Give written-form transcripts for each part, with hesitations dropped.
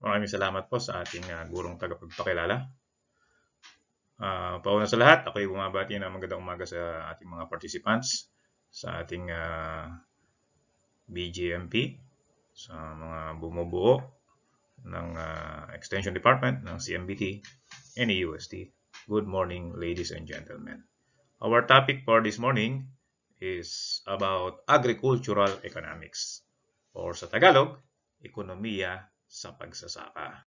Maraming salamat po sa ating gurong tagapagpakilala. Pauna sa lahat, ako'y bumabati ng magandang umaga sa ating mga participants sa ating BGMP, sa mga bumubuo ng Extension Department ng CMBT and UST. Good morning, ladies and gentlemen. Our topic for this morning is about agricultural economics, or sa Tagalog, ekonomiya sa pagsasaka.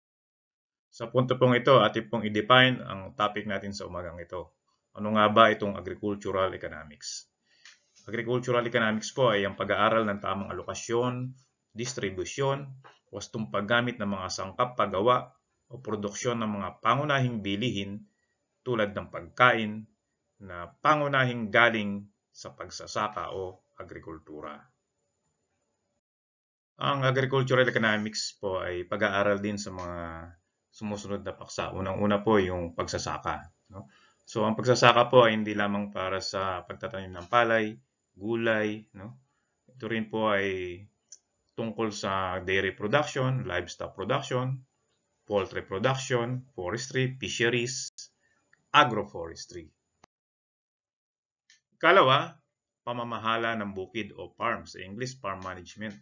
Sa punto pong ito, atin pong i-define ang topic natin sa umagang ito. Ano nga ba itong agricultural economics? Agricultural economics po ay ang pag-aaral ng tamang alokasyon, distribusyon, wastong paggamit ng mga sangkap paggawa o produksyon ng mga pangunahing bilihin tulad ng pagkain na pangunahing galing sa pagsasaka o agrikultura. Ang agricultural economics po ay pag-aaral din sa mga sumusunod na paksa. Unang-una po yung pagsasaka. No? So ang pagsasaka po ay hindi lamang para sa pagtatanim ng palay, gulay. No? Ito rin po ay tungkol sa dairy production, livestock production, poultry production, forestry, fisheries, agroforestry. Ikalawa, pamamahala ng bukid o farm. Sa English, farm management.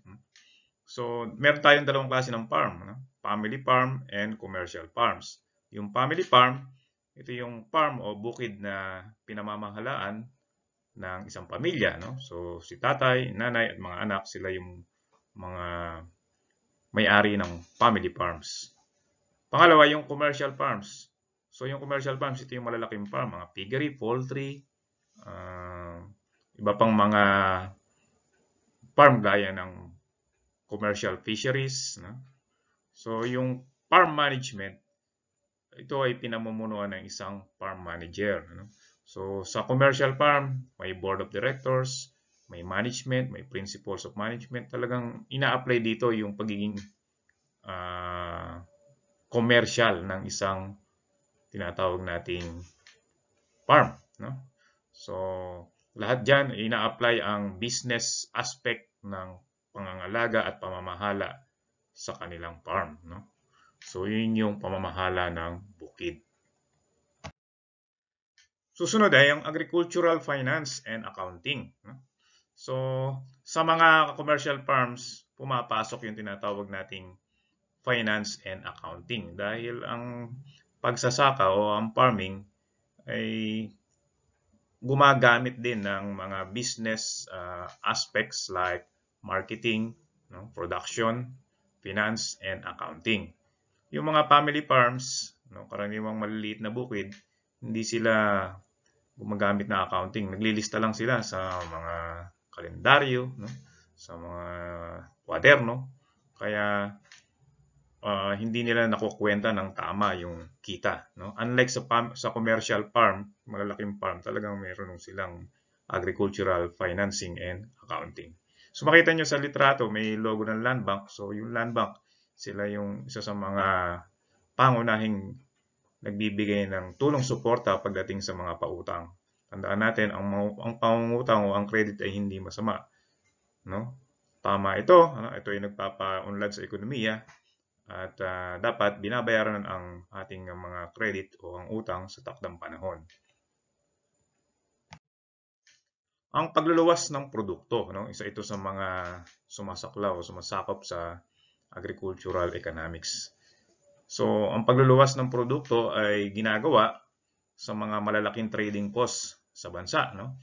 So, meron tayong dalawang klase ng farm. No? Family farm and commercial farms. Yung family farm, ito yung farm o bukid na pinamamahalaan ng isang pamilya. No? So, si tatay, nanay at mga anak, sila yung mga may-ari ng family farms. Pangalawa, yung commercial farms. So, yung commercial farms, ito yung malalaking farm. Mga piggery, poultry, iba pang mga farm gaya ng commercial fisheries. No? So, yung farm management, ito ay pinamumunuan ng isang farm manager. No? So, sa commercial farm, may board of directors, may management, may principles of management. Talagang ina-apply dito yung pagiging commercial ng isang tinatawag nating farm. No? So, lahat dyan, ina-apply ang business aspect ng pangangalaga at pamamahala sa kanilang farm. No? So, yun yung pamamahala ng bukid. Susunod ay ang agricultural finance and accounting. No? So, sa mga commercial farms, pumapasok yung tinatawag nating finance and accounting. Dahil ang pagsasaka o ang farming ay gumagamit din ng mga business aspects like marketing, no, production, finance, and accounting. Yung mga family farms, no, karaniwang maliliit na bukid, hindi sila gumagamit ng accounting. Naglilista lang sila sa mga kalendaryo, no, sa mga kwaderno. Kaya hindi nila nakukwenta ng tama yung kita. No? Unlike sa commercial farm, malalaking farm, talagang meron silang agricultural financing and accounting. So makita nyo sa litrato, may logo ng Land Bank. So yung Land Bank, sila yung isa sa mga pangunahing nagbibigay ng tulong suporta pagdating sa mga pautang. Tandaan natin, ang pangungutang o ang credit ay hindi masama. No? Tama ito. Ito ay nagpapa-unlad sa ekonomiya. At dapat binabayaran ang ating mga credit o ang utang sa takdang panahon. Ang pagluluwas ng produkto, no? Isa ito sa mga sumasaklaw o sumasakop sa agricultural economics. So, ang pagluluwas ng produkto ay ginagawa sa mga malalaking trading post sa bansa. No?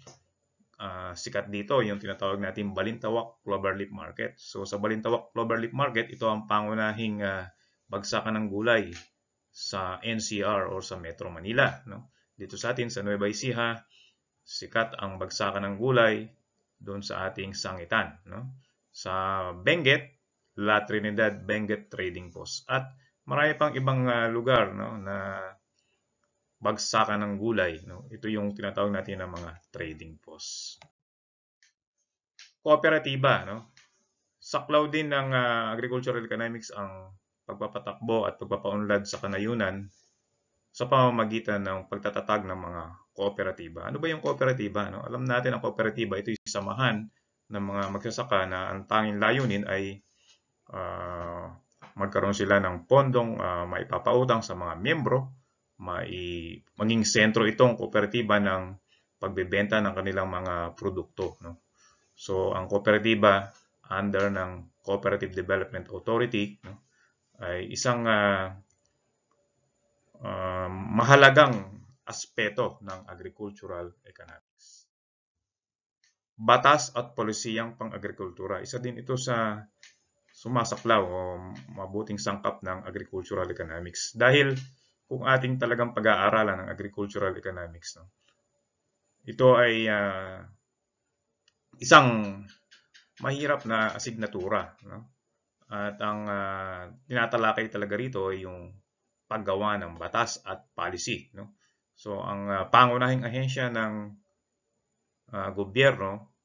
Sikat dito yung tinatawag natin Balintawak Cloverleaf Market. So sa Balintawak Cloverleaf Market, ito ang pangunahing bagsakan ng gulay sa NCR o sa Metro Manila. No? Dito sa atin sa Nueva Ecija, sikat ang bagsakan ng gulay doon sa ating sangitan. No? Sa Benguet, La Trinidad Benguet Trading Post. At marami pang ibang lugar, no, na bagsakan ng gulay. No? Ito yung tinatawag natin ng mga trading posts. Kooperatiba. No? Saklaw din ng agricultural economics ang pagpapatakbo at pagpapaunlad sa kanayunan sa pamamagitan ng pagtatatag ng mga kooperatiba. Ano ba yung kooperatiba? No? Alam natin ang kooperatiba, ito yung samahan ng mga magsasaka na ang tanging layunin ay magkaroon sila ng pondong maipapautang sa mga miyembro, maging sentro itong kooperatiba ng pagbebenta ng kanilang mga produkto. No? So, ang kooperatiba under ng Cooperative Development Authority, no, ay isang mahalagang aspeto ng agricultural economics. Batas at polisiyang pang-agrikultura. Isa din ito sa sumasaklaw o mabuting sangkap ng agricultural economics. Dahil kung ating talagang pag-aaralan ng agricultural economics, no, ito ay isang mahirap na asignatura. No? At ang tinatalakay talaga rito ay yung paggawa ng batas at policy. No? So, ang pangunahing ahensya ng gobyerno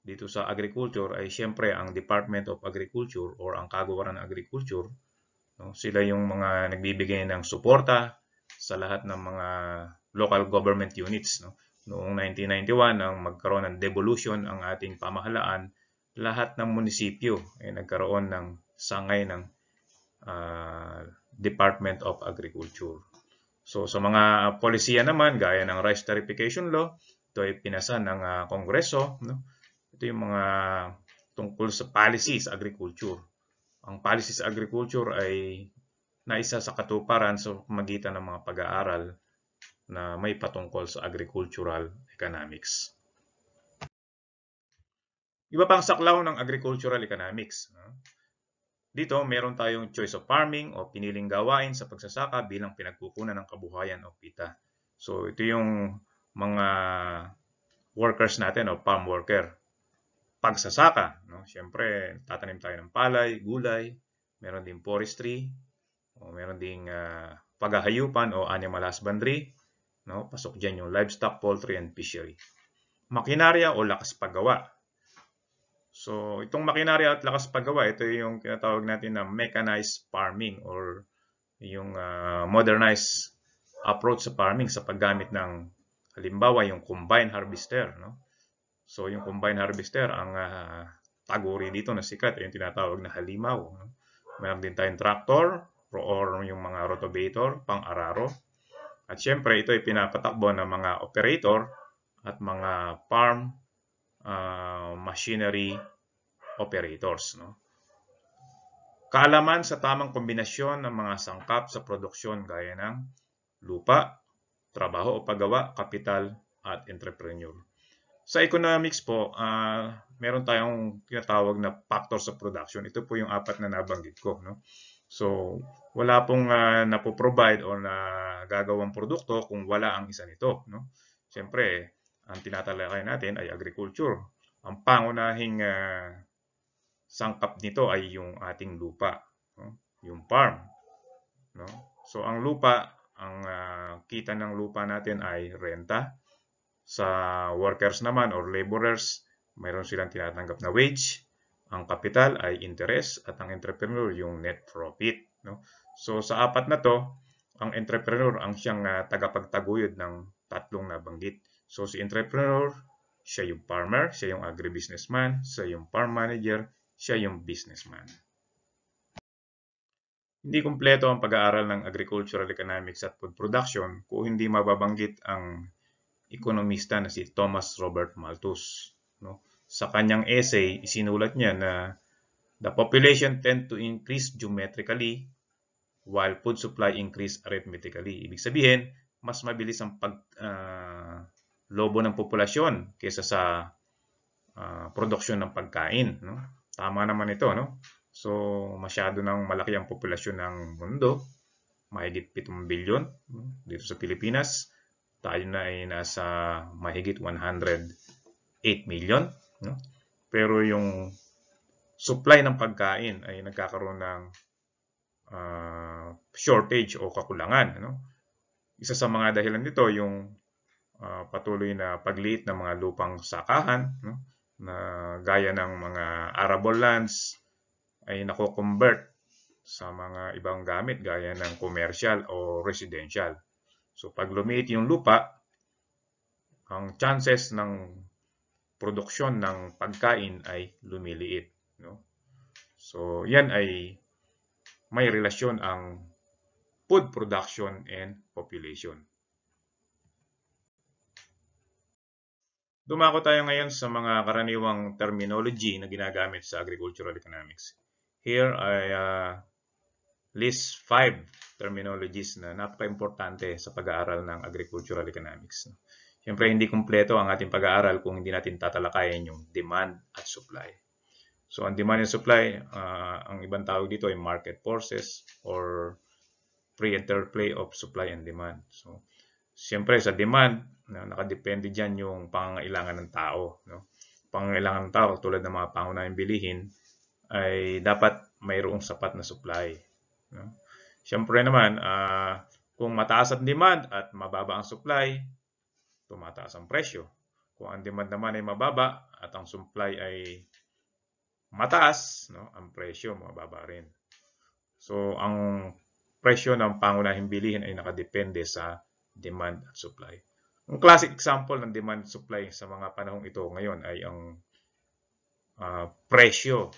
dito sa agriculture ay siyempre ang Department of Agriculture or ang Kagawaran ng Agriculture. No? Sila yung mga nagbibigay ng suporta sa lahat ng mga local government units. No? Noong 1991, nang magkaroon ng devolution ang ating pamahalaan, lahat ng munisipyo ay nagkaroon ng sangay ng Department of Agriculture. So sa mga polisiya naman, gaya ng Rice Tarification Law, ito ay pinasa ng Kongreso. No? Ito yung mga tungkol sa policy sa agriculture. Ang policy sa agriculture ay naisa sa katuparan sa pamamagitan ng mga pag-aaral na may patungkol sa agricultural economics. Iba pang saklaw ng agricultural economics. Dito, meron tayong choice of farming o piniling gawain sa pagsasaka bilang pinagkukunan ng kabuhayan o kita. So, ito yung mga workers natin o farm worker. Pagsasaka, no? Siyempre, tatanim tayo ng palay, gulay, meron din forestry, o meron ding paghahayupan o animal husbandry, no? Pasok dyan yung livestock, poultry, and fishery. Makinarya o lakas paggawa. So, itong makinarya at lakas paggawa, ito yung tinatawag natin na mechanized farming or yung modernized approach sa farming sa paggamit ng halimbawa yung combine harvester, no? So, yung combine harvester, ang taguri dito na sikat ay yung tinatawag na halimaw. No? Meron din tayong tractor or yung mga rotavator, pang-araro. At syempre, ito ay pinapatakbo ng mga operator at mga farm machinery operators. No? Kaalaman sa tamang kombinasyon ng mga sangkap sa produksyon gaya ng lupa, trabaho o paggawa, kapital at entrepreneur. Sa economics po, meron tayong tinatawag na factors of production. Ito po yung 4 na nabanggit ko. No? So, wala pong napoprovide o nagagawang produkto kung wala ang isa nito. No? Siyempre, ang tinatalakay natin ay agriculture. Ang pangunahing sangkap nito ay yung ating lupa, no? Yung farm. No? So, ang lupa, ang kita ng lupa natin ay renta. Sa workers naman or laborers, mayroon silang tinatanggap na wage. Ang kapital ay interest at ang entrepreneur yung net profit. No? So sa 4 na to, ang entrepreneur ang siyang tagapagtaguyod ng tatlong nabanggit. So si entrepreneur, siya yung farmer, siya yung agribusinessman, siya yung farm manager, siya yung businessman. Hindi kumpleto ang pag-aaral ng agricultural economics at food production kung hindi mababanggit ang ekonomista na si Thomas Robert Malthus. No? Sa kanyang essay, isinulat niya na the population tend to increase geometrically while food supply increase arithmetically. Ibig sabihin, mas mabilis ang paglobo ng populasyon kaysa sa produksyon ng pagkain. No? Tama naman ito. No? So, masyado nang malaki ang populasyon ng mundo. Mahigit 7 bilyon dito sa Pilipinas. Tayo na ay nasa mahigit 108 million. No? Pero yung supply ng pagkain ay nagkakaroon ng shortage o kakulangan. No? Isa sa mga dahilan nito yung patuloy na pagliit ng mga lupang sakahan, no? Na gaya ng mga arable lands ay nako-convert sa mga ibang gamit gaya ng commercial o residential. So pag lumiit yung lupa, ang chances ng produksyon ng pagkain ay lumiliit. No? So yan ay may relasyon ang food production and population. Dumako tayo ngayon sa mga karaniwang terminology na ginagamit sa agricultural economics. Here I list 5 terminologies na napaka-importante sa pag-aaral ng agricultural economics. Siyempre, hindi kumpleto ang ating pag-aaral kung hindi natin tatalakayin yung demand at supply. So, ang demand and supply, ang ibang tawag dito ay market forces or free interplay of supply and demand. So, siyempre sa demand, nakadepende dyan yung pangangailangan ng tao. No? Pangangailangan ng tao, tulad ng mga pangunahing bilihin, ay dapat mayroong sapat na supply. No? Siyempre naman, kung mataas ang demand at mababa ang supply, tumataas ang presyo. Kung ang demand naman ay mababa at ang supply ay mataas, no? Ang presyo mababa rin. So, ang presyo ng pangunahing bilihin ay nakadepende sa demand at supply. Ang classic example ng demand at supply sa mga panahong ito ngayon ay ang presyo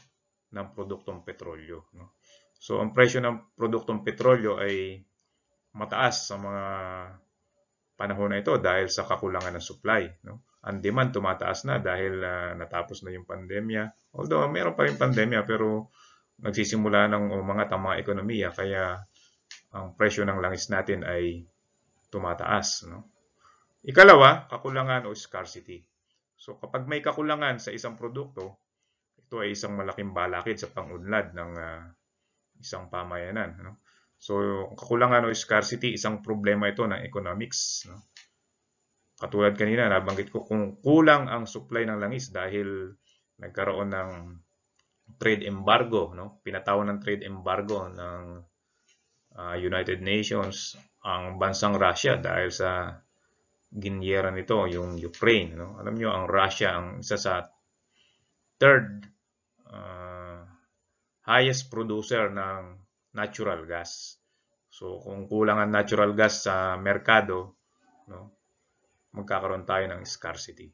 ng produktong petrolyo. No? So, ang presyo ng produktong petrolyo ay mataas sa mga panahon na ito dahil sa kakulangan ng supply. No? Ang demand tumataas na dahil natapos na yung pandemya. Although, meron pa rin pandemya pero nagsisimula ng umangat ang mga ekonomiya kaya ang presyo ng langis natin ay tumataas. No? Ikalawa, kakulangan o scarcity. So kapag may kakulangan sa isang produkto, ito ay isang malaking balakid sa pang-unlad ng isang pamayanan. No? So kakulangan o scarcity, isang problema ito ng economics. No? Katulad kanina, nabanggit ko kung kulang ang supply ng langis dahil nagkaroon ng trade embargo. No? Pinatawan ng trade embargo ng United Nations ang bansang Russia dahil sa ginyera nito, yung Ukraine. No? Alam nyo, ang Russia ang isa sa third highest producer ng natural gas. So, kung kulang ang natural gas sa merkado, no, magkakaroon tayo ng scarcity.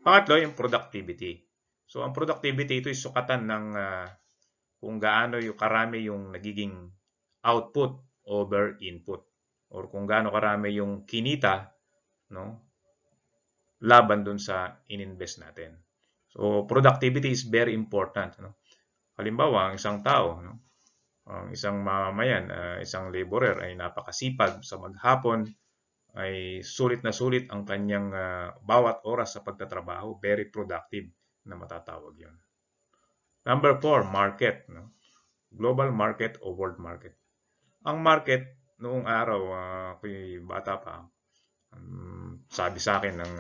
Pangatlo, yung productivity. So, ang productivity, ito ay sukatan ng kung gaano yung karami yung nagiging output over input. Or kung gaano karami yung kinita, no, laban dun sa ininvest natin. So, productivity is very important. No? Halimbawa, ang isang tao, no, ang isang mamamayan, isang laborer ay napakasipag sa maghapon, ay sulit na sulit ang kanyang bawat oras sa pagtatrabaho. Very productive na matatawag yun. Number 4, market. No? Global market o world market. Ang market, noong araw, ako'y bata pa, sabi sa akin ng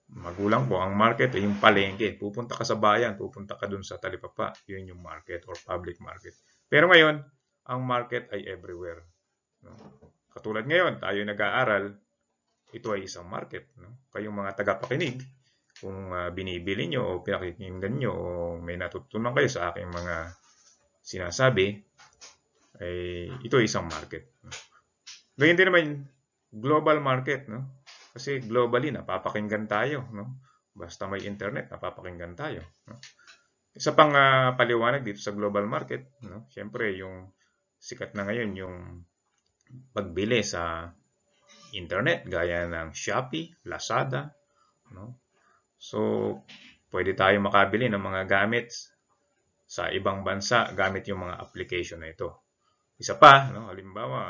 magulang ko, ang market ay yung palengke. Pupunta ka sa bayan, pupunta ka dun sa talipapa. Yun yung market or public market. Pero ngayon, ang market ay everywhere. No? Katulad ngayon, tayo nag-aaral, ito ay isang market. No? Kayong mga tagapakinig, kung binibili nyo o pinakikinggan nyo o may natutunan kayo sa aking mga sinasabi, ay ito ay isang market. No? Ganyan din naman global market, no? Kasi globally napapakinggan tayo, no? Basta may internet, napapakinggan tayo, no? Isa pang paliwanag dito sa global market, no? Siyempre yung sikat na ngayon yung pagbili sa internet gaya ng Shopee, Lazada, no? So pwede tayo makabili ng mga gamit sa ibang bansa gamit yung mga application na ito. Isa pa, no? Halimbawa,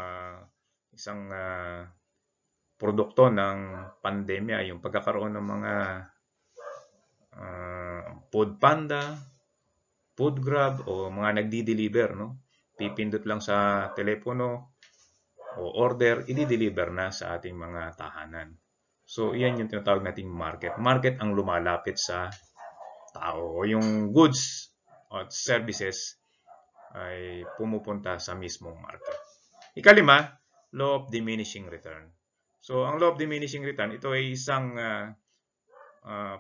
isang produkto ng pandemya, yung pagkakaroon ng mga food panda, food grab, o mga nagdi-deliver, no? Pipindot lang sa telepono o order, i-deliver na sa ating mga tahanan. So, yan yung tinatawag nating market. Market ang lumalapit sa tao. O yung goods at services ay pumupunta sa mismong market. Ikalima, law of diminishing return. So, ang law of diminishing return, ito ay isang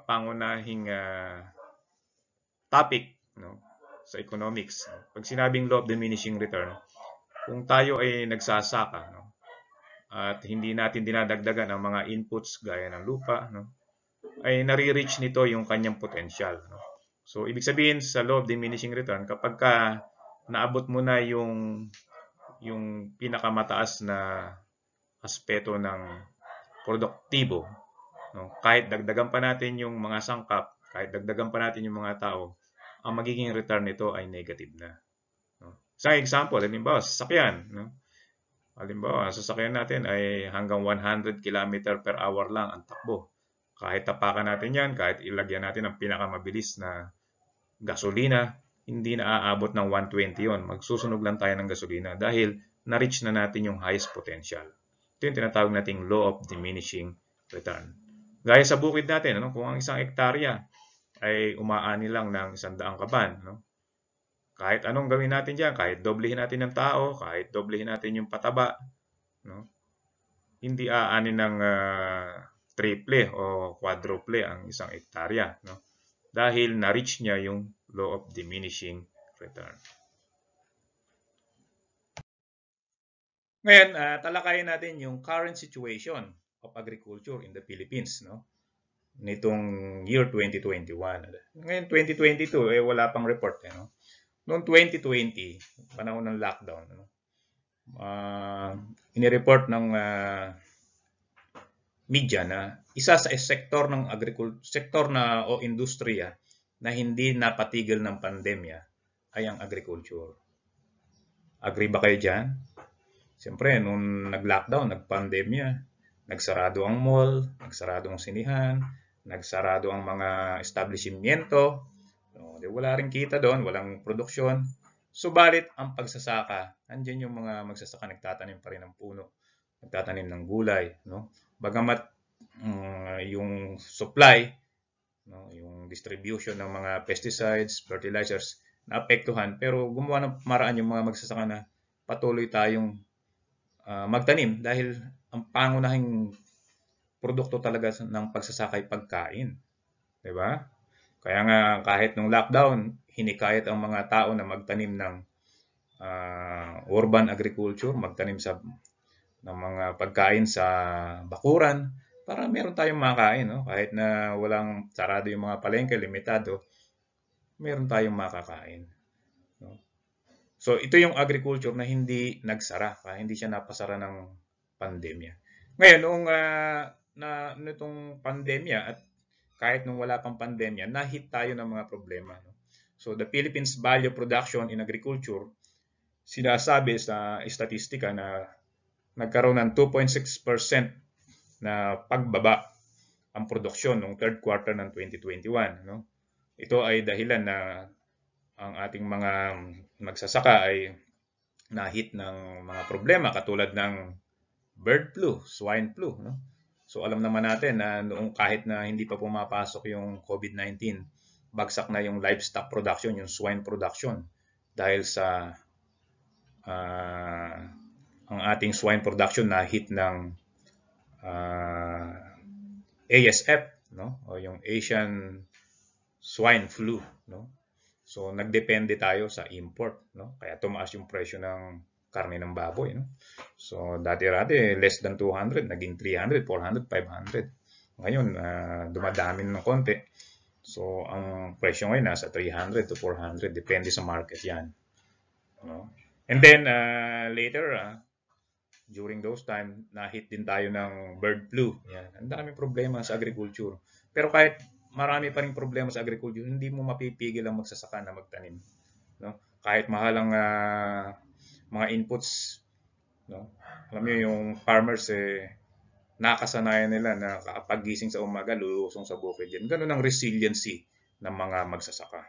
pangunahing topic, no, sa economics. Pag sinabing law of diminishing return, kung tayo ay nagsasaka, no, at hindi natin dinadagdagan ang mga inputs gaya ng lupa, no, ay nare-reach nito yung kanyang potential. No? So, ibig sabihin sa law of diminishing return, kapag naabot mo na yung pinakamataas na aspeto ng produktibo, no? Kahit dagdagan pa natin yung mga sangkap, kahit dagdagan pa natin yung mga tao, ang magiging return nito ay negative na. No? Isang example, halimbawa, sasakyan. No? Halimbawa, ang sasakyan natin ay hanggang 100 km per hour lang ang takbo. Kahit tapakan natin yan, kahit ilagyan natin ang pinakamabilis na gasolina, hindi na aabot ng 120 yon. Magsusunog lang tayo ng gasolina dahil na-reach na natin yung highest potential. Ito yung tinatawag nating law of diminishing return. Gaya sa bukid natin, ano, kung ang isang hektarya ay umaani lang ng 100 kaban, no? Kahit anong gawin natin dyan, kahit doblehin natin ng tao, kahit doblehin natin yung pataba, no? Hindi aani ng triple o quadruple ang isang hektarya, no? Dahil na-reach niya yung law of diminishing return. Ngayon, talakayin natin yung current situation of agriculture in the Philippines, no? Nitong year 2021. Ngayon, 2022, wala pang report, no? Noong 2020, panahon ng lockdown, no? Inireport ng media na isa sa sektor ng sektor na o industriya na hindi napatigil ng pandemya ay ang agriculture. Agree ba kayo dyan? Siyempre, nung nag-lockdown, nag-pandemya, nagsarado ang mall, nagsarado ang sinihan, nagsarado ang mga establishmento. No, wala rin kita doon, walang produksyon. Subalit, ang pagsasaka, andyan yung mga magsasaka nagtatanim pa rin ng puno, nagtatanim ng gulay. No? Bagamat yung supply, no, yung distribution ng mga pesticides, fertilizers, naapektuhan, pero gumawa ng maraan yung mga magsasaka na patuloy tayong magtanim dahil ang pangunahing produkto talaga ng pagsasaka ay pagkain. Diba? Kaya nga kahit nung lockdown, hinikayat ang mga tao na magtanim ng urban agriculture, magtanim ng mga pagkain sa bakuran para meron tayong makain. No? Kahit na walang sarado yung mga palengke, limitado, meron tayong makakain. No? So ito yung agriculture na hindi nagsara, hindi siya napasara ng pandemya. Ngayon, noong nitong pandemya at kahit nung wala pang pandemya, na-hit tayo ng mga problema. No? So the Philippines value production in agriculture, sinasabi sa statistika na nagkaroon ng 2.6% na pagbaba ang produksyon noong third quarter ng 2021. No? Ito ay dahilan na ang ating mga magsasaka ay na-hit ng mga problema katulad ng bird flu, swine flu. No? So alam naman natin na noong kahit na hindi pa pumapasok yung COVID-19, bagsak na yung livestock production, yung swine production dahil sa ang ating swine production na hit ng ASF, no? O yung Asian swine flu, no? So nagdepende tayo sa import, no? Kaya tumaas yung presyo ng karne ng baboy, no? So dati-dati less than 200, naging 300, 400, 500. Ngayon dumadami ng konti. So ang presyo ngayon nasa 300 to 400, depende sa market 'yan. No? And then later during those time, na-hit din tayo ng bird flu. Yan. Ang daming problema sa agriculture. Pero kahit marami pa rin problema sa agriculture, hindi mo mapipigil ang magsasaka na magtanim. No? Kahit mahal ang mga inputs, no? Alam niyo yung farmers nakasanayan nila na kapag gising sa umaga, lulusong sa bukid yan. Ganun ang resiliency ng mga magsasaka.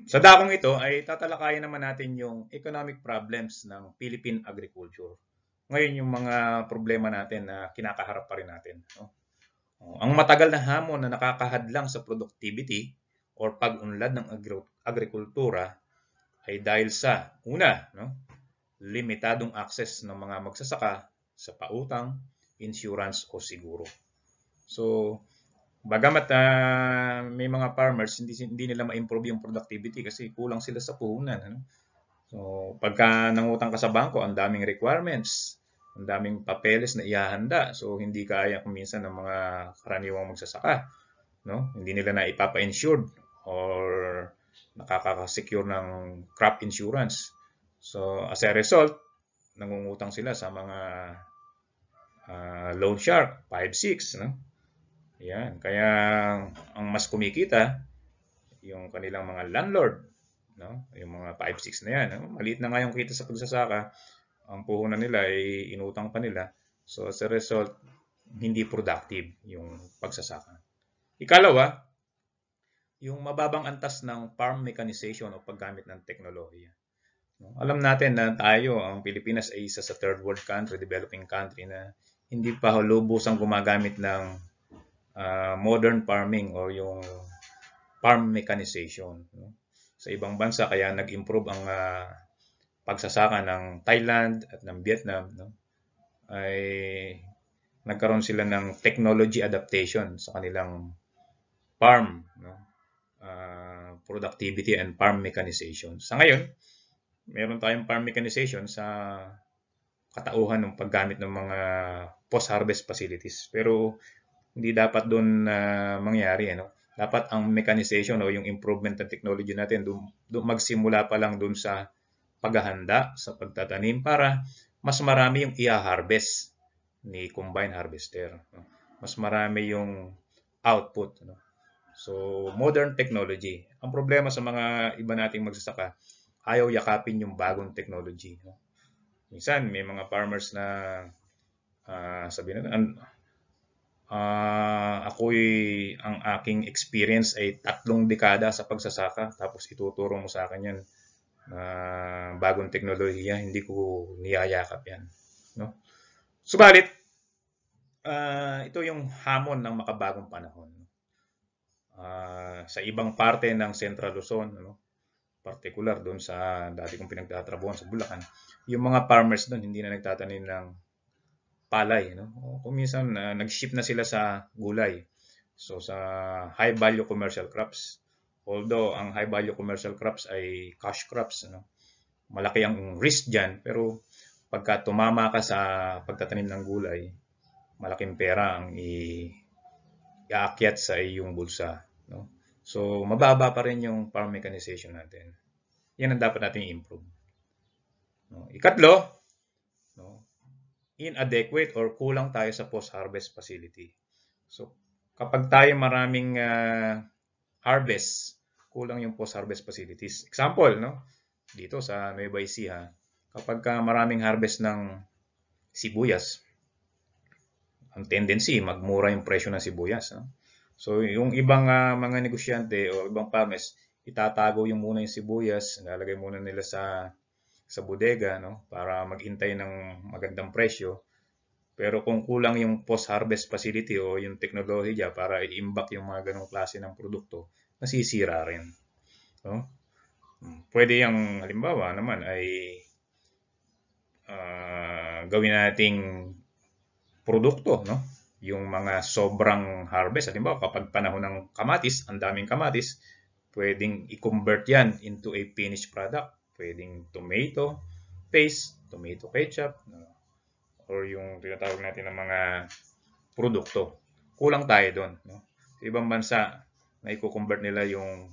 Sa dakong ito ay tatalakayin naman natin yung economic problems ng Philippine agriculture. Ngayon yung mga problema natin na kinakaharap pa rin natin. No? Ang matagal na hamon na nakakahadlang sa productivity or pag-unlad ng agrikultura ay dahil sa una, no? Limitadong access ng mga magsasaka sa pautang, insurance o siguro. So, bagamat may mga farmers, hindi nila ma-improve yung productivity kasi kulang sila sa puhunan. Ano? So, pagka nangutang ka sa bangko, ang daming requirements, ang daming papeles na ihahanda. So, hindi kaya kuminsan ng mga karaniwang magsasaka. No? Hindi nila na ipapa-insured or nakaka-secure ng crop insurance. So as a result, nangungutang sila sa mga loan shark, 5-6, no? Yan. Kaya ang mas kumikita, yung kanilang mga landlord, no? Yung mga 5-6 na yan. No? Maliit na nga yung kita sa pagsasaka, ang puhunan nila ay inutang pa nila. So as a result, hindi productive yung pagsasaka. Ikalawa, yung mababang antas ng farm mechanization o paggamit ng teknolohiya. Alam natin na tayo, ang Pilipinas ay isa sa third world country, developing country na hindi pa lubusang gumagamit ng modern farming o yung farm mechanization. Sa ibang bansa, kaya nag-improve ang pagsasaka ng Thailand at ng Vietnam, no? Ay nagkaroon sila ng technology adaptation sa kanilang farm, no? Productivity and farm mechanization. Sa ngayon, meron tayong farm mechanization sa katauhan ng paggamit ng mga post-harvest facilities. Pero hindi dapat doon mangyari. Ano? Dapat ang mechanization o yung improvement ng technology natin magsimula pa lang doon sa paghahanda, sa pagtatanim para mas marami yung i-harvest ni combine harvester. No? Mas marami yung output. No? So, modern technology. Ang problema sa mga iba nating magsasaka, ayaw yakapin yung bagong technology. No? Minsan, may mga farmers na sabihin natin, ang aking experience ay 3 dekada sa pagsasaka, tapos ituturo mo sa akin yan bagong teknolohiya, hindi ko niyayakap yan. No? Subalit, ito yung hamon ng makabagong panahon. Sa ibang parte ng Central Luzon, ano, particular doon sa dati kong pinagtatrabuhan sa Bulacan, yung mga farmers doon hindi na nagtatanim ng palay. No? Kung minsan, nag-shift na sila sa gulay. So, sa high-value commercial crops. Although, ang high-value commercial crops ay cash crops. Ano? Malaki ang risk dyan. Pero, pagka tumama ka sa pagtatanim ng gulay, malaking pera ang iakyat sa iyong bulsa. No? So, mababa pa rin yung farm mechanization natin. Yan ang dapat natin i-improve. No? Ikatlo, no? Inadequate or kulang tayo sa post-harvest facility. So, kapag tayo maraming harvest, kulang yung post-harvest facilities. Example, no? Dito sa Nueva Ecija, kapag maraming harvest ng sibuyas, ang tendency, magmura yung presyo ng sibuyas. No? So, yung ibang mga negosyante o ibang farmers, itatago yung muna yung sibuyas, nalalagay muna nila sa bodega, no? Para maghintay ng magandang presyo. Pero kung kulang yung post-harvest facility o yung teknolohiya para i-imbak yung mga ganong klase ng produkto, nasisira rin. No? Pwede yung halimbawa naman ay gawin nating produkto, no? Yung mga sobrang harvest, halimbawa kapag panahon ng kamatis, ang daming kamatis, pwedeng i-convert yan into a finished product. Pwedeng tomato paste, tomato ketchup, no? Or yung tinatawag natin ng mga produkto. Kulang tayo doon, no? Sa ibang bansa, na i-convert nila yung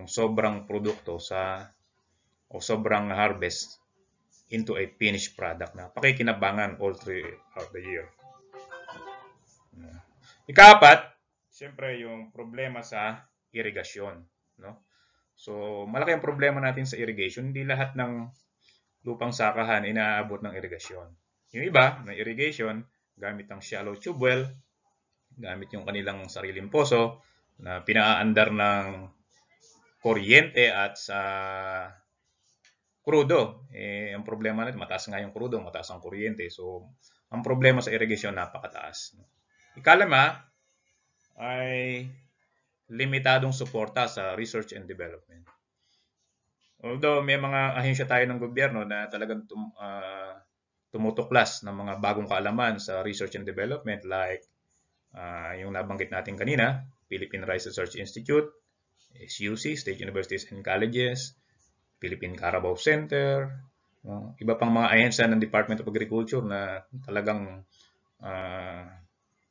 sobrang produkto o sobrang harvest into a finished product na pakikinabangan all throughout the year. Ika-4, siyempre yung problema sa irigasyon. No? So, malaki ang problema natin sa irrigation. Hindi lahat ng lupang sakahan inaabot ng irigasyon. Yung iba, ng irrigation, gamit ang shallow tube well, gamit yung kanilang sariling poso na pinaaandar ng kuryente at sa krudo. Ang problema natin, mataas nga yung krudo, mataas ang kuryente. So, ang problema sa irrigation, napakataas. Ikalima ay limitadong suporta sa research and development. Although may mga ahensya tayo ng gobyerno na talagang tumutuklas ng mga bagong kaalaman sa research and development like yung nabanggit natin kanina, Philippine Rice Research Institute, SUC, State Universities and Colleges, Philippine Carabao Center, iba pang mga ahensya ng Department of Agriculture na talagang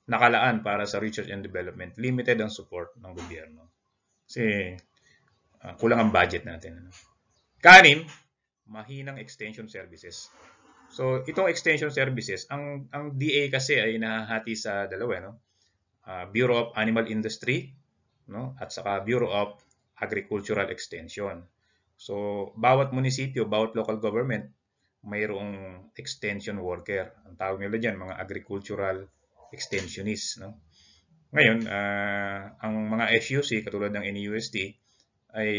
nakalaan para sa research and development. Limited ang support ng gobyerno. Kasi kulang ang budget natin. Ka-6, mahinang extension services. So, itong extension services, ang DA kasi ay nahahati sa dalawa, no? Bureau of Animal Industry, no? At saka Bureau of Agricultural Extension. So, bawat munisipyo, bawat local government, mayroong extension worker. Ang tawag nila dyan, mga agricultural extensionists, no? Ngayon, ang mga FUC, katulad ng NUST, ay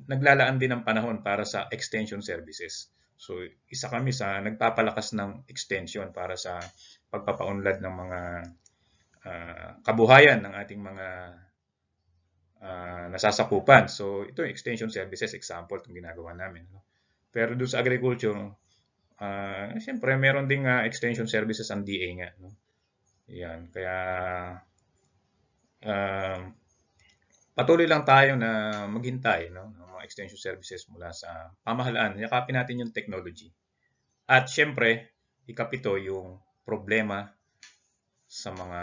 naglalaan din ng panahon para sa extension services. So, isa kami sa nagpapalakas ng extension para sa pagpapaunlad ng mga kabuhayan ng ating mga nasasakupan. So, ito yung extension services, example, itong ginagawa namin. No? Pero doon sa agriculture, siyempre, meron ding extension services ang DA nga. No? Yan, kaya patuloy lang tayo na maghintay, no, ng mga extension services mula sa pamahalaan. Yakapin natin yung technology. At syempre, ikapito yung problema sa mga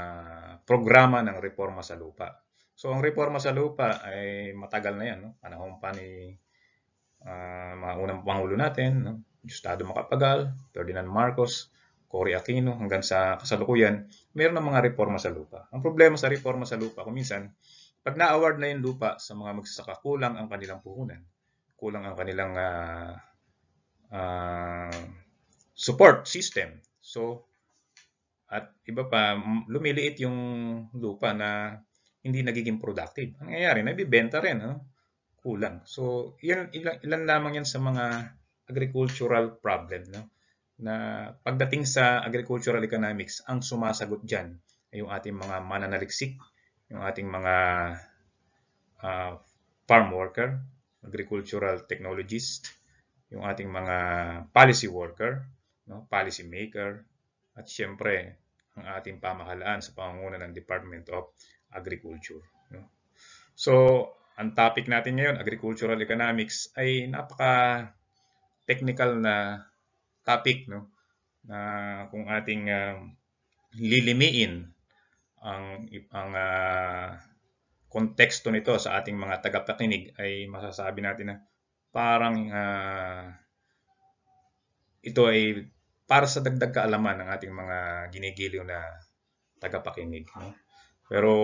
programa ng reforma sa lupa. So, ang reforma sa lupa ay matagal na yan. No? Panahon pa ni mga unang pangulo natin, no? Gustavo Macapagal, Ferdinand Marcos, Cory Aquino, hanggang sa kasalukuyan, mayroon ng mga reforma sa lupa. Ang problema sa reforma sa lupa, kung minsan, pag na-award na yung lupa sa mga magsasaka, kulang ang kanilang puhunan. Kulang ang kanilang support system. So, at iba pa, lumiliit yung lupa na hindi nagiging productive. Ang nangyayari, nabibenta rin. No? Kulang. So, ilan lamang yan sa mga agricultural problem. No? Na pagdating sa agricultural economics, ang sumasagot dyan ay yung ating mga mananaliksik, yung ating mga farm worker, agricultural technologist, yung ating mga policy worker, no, policy maker, at siyempre, ang ating pamahalaan sa pangunguna ng Department of Agriculture. No? So, ang topic natin ngayon, agricultural economics, ay napaka-technical na topic, no? Na kung ating lilimiin ang konteksto nito sa ating mga tagapakinig, ay masasabi natin na parang ito ay para sa dagdag kaalaman ng ating mga ginigiliw na tagapakinig. No? Pero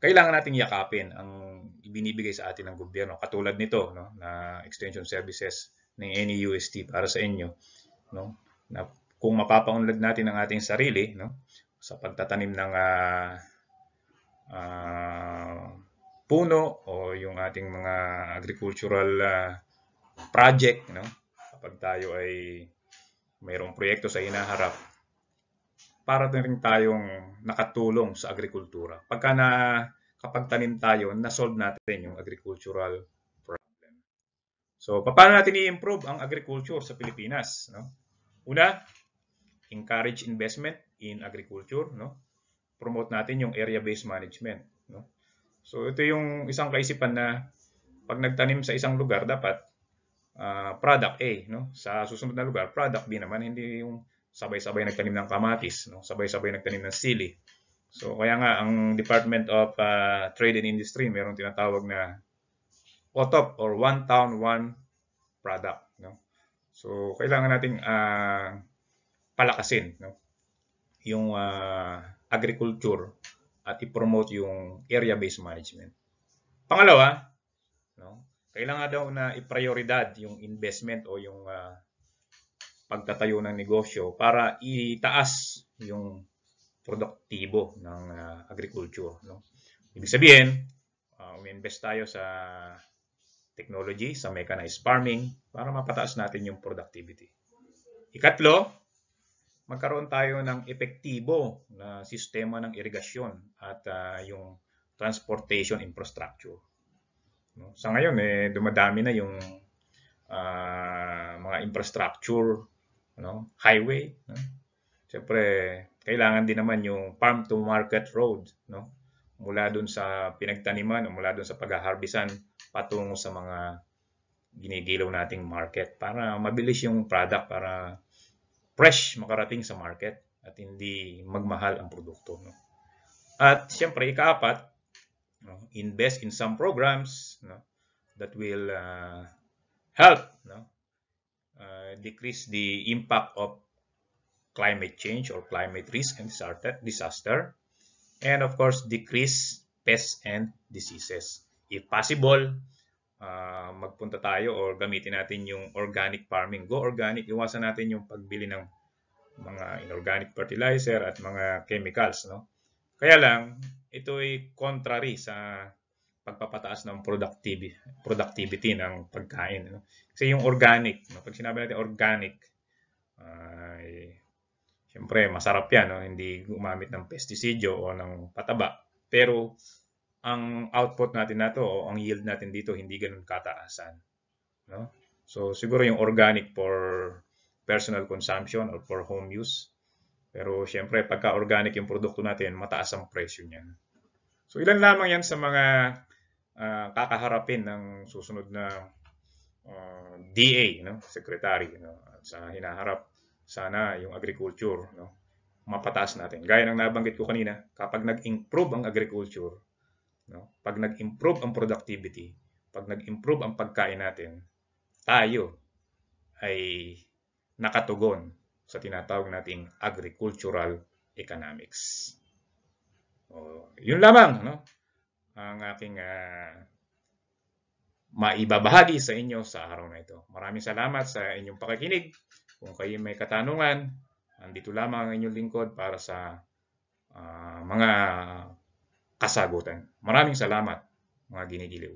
kailangan nating yakapin ang ibinibigay sa atin ng gobyerno, katulad nito, no, na extension services ng NEUST para sa inyo, no, na kung mapapaunlad natin ang ating sarili, no, sa pagtatanim ng puno o yung ating mga agricultural project, no, kapag tayo ay mayroong proyekto sa hinaharap, para rin tayong nakatulong sa agrikultura. Kapag tanim tayo, na-solve natin yung agricultural problem. So, paano natin i-improve ang agriculture sa Pilipinas? No? Una, encourage investment in agriculture. No? Promote natin yung area-based management. No? So, ito yung isang kaisipan na pag nagtanim sa isang lugar, dapat product A. No? Sa susunod na lugar, product B naman. Hindi yung sabay-sabay nagtanim ng kamatis, no? Sabay-sabay nagtanim ng sili. So, kaya nga, ang Department of Trade and Industry, mayroong tinatawag na OTOP or One Town, One Product. No? So, kailangan nating palakasin, no? Yung agriculture at i-promote yung area-based management. Pangalawa, no? Kailangan daw na i-prioridad yung investment o yung pagtatayo ng negosyo para itaas yung produktibo ng agriculture. No? Ibig sabihin, uminvest tayo sa technology, sa mechanized farming para mapataas natin yung productivity. Ikatlo, magkaroon tayo ng epektibo na sistema ng irigasyon at yung transportation infrastructure. No? Sa ngayon, dumadami na yung mga infrastructure, no? Highway. No? Siyempre, kailangan din naman yung farm to market road, no? Mula dun sa pinagtaniman o mula dun sa pag-harbisan patungo sa mga ginigilaw nating market para mabilis yung product, para fresh makarating sa market at hindi magmahal ang produkto. No? At siyempre, ikaapat, no? Invest in some programs, no? that will help decrease the impact of climate change or climate risk and disaster, and of course decrease pests and diseases. If possible, magpunta tayo or gamitin natin yung organic farming. Go organic, iwasan natin yung pagbili ng mga inorganic fertilizer at mga chemicals, no? Kaya lang, ito ay contrary sa pagpapataas ng productivity ng pagkain, no? Kasi yung organic, no? Pag sinabi natin organic, siyempre masarap yan, no? Hindi gumamit ng pestisidyo o ng pataba. Pero ang output natin na to o ang yield natin dito hindi ganun kataasan, no? So siguro yung organic for personal consumption or for home use. Pero siyempre pagka organic yung produkto natin, mataas ang presyo niyan. So ilan lamang yan sa mga kakaharapin ng susunod na DA, no? Secretary, no? Sa hinaharap sana yung agriculture, no? Mapataas natin. Gaya ng nabanggit ko kanina, kapag nag-improve ang agriculture, no? Pag nag-improve ang productivity, pag nag-improve ang pagkain natin, tayo ay nakatugon sa tinatawag nating agricultural economics. Yun lamang, no? Ang aking maibabahagi sa inyo sa araw na ito. Maraming salamat sa inyong pakikinig. Kung kayo may katanungan, andito lamang ang inyong lingkod para sa mga kasagutan. Maraming salamat, mga ginigiliw.